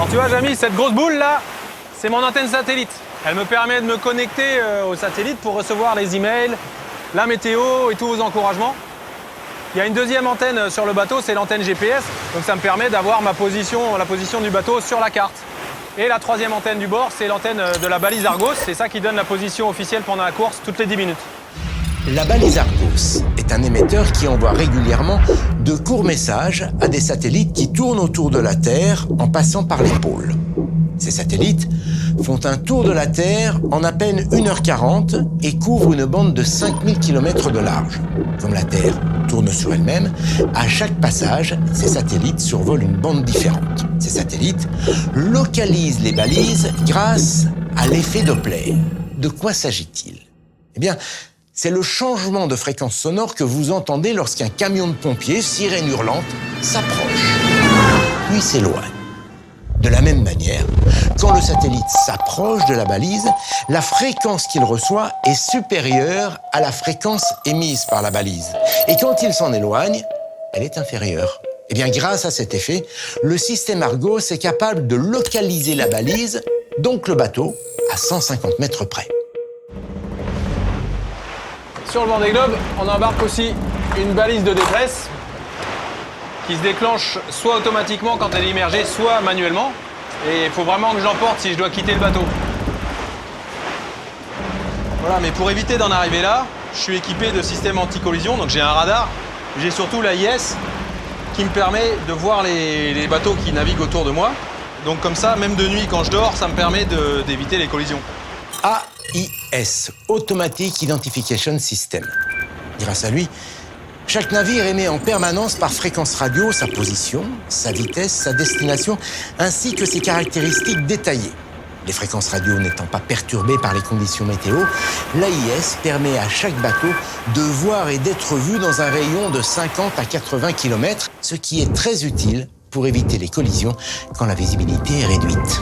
Alors tu vois Jamy, cette grosse boule là, c'est mon antenne satellite. Elle me permet de me connecter au satellite pour recevoir les emails, la météo et tous vos encouragements. Il y a une deuxième antenne sur le bateau, c'est l'antenne GPS. Donc ça me permet d'avoir ma position, la position du bateau sur la carte. Et la troisième antenne du bord, c'est l'antenne de la balise Argos. C'est ça qui donne la position officielle pendant la course toutes les 10 minutes. La balise Argos est un émetteur qui envoie régulièrement de courts messages à des satellites qui tournent autour de la Terre en passant par les pôles. Ces satellites font un tour de la Terre en à peine 1h40 et couvrent une bande de 5000 km de large. Comme la Terre tourne sur elle-même, à chaque passage, ces satellites survolent une bande différente. Ces satellites localisent les balises grâce à l'effet Doppler. De quoi s'agit-il? Eh bien, c'est le changement de fréquence sonore que vous entendez lorsqu'un camion de pompiers, sirène hurlante, s'approche, puis s'éloigne. De la même manière, quand le satellite s'approche de la balise, la fréquence qu'il reçoit est supérieure à la fréquence émise par la balise. Et quand il s'en éloigne, elle est inférieure. Eh bien, grâce à cet effet, le système Argos est capable de localiser la balise, donc le bateau, à 150 mètres près. Sur le Vendée Globe, on embarque aussi une balise de détresse qui se déclenche soit automatiquement quand elle est immergée, soit manuellement. Et il faut vraiment que je l'emporte si je dois quitter le bateau. Voilà, mais pour éviter d'en arriver là, je suis équipé de systèmes anti-collision, donc j'ai un radar. J'ai surtout l'AIS qui me permet de voir les bateaux qui naviguent autour de moi. Donc comme ça, même de nuit quand je dors, ça me permet d'éviter les collisions. AIS, Automatic Identification System. Grâce à lui, chaque navire émet en permanence par fréquence radio sa position, sa vitesse, sa destination, ainsi que ses caractéristiques détaillées. Les fréquences radio n'étant pas perturbées par les conditions météo, l'AIS permet à chaque bateau de voir et d'être vu dans un rayon de 50 à 80 km, ce qui est très utile pour éviter les collisions quand la visibilité est réduite.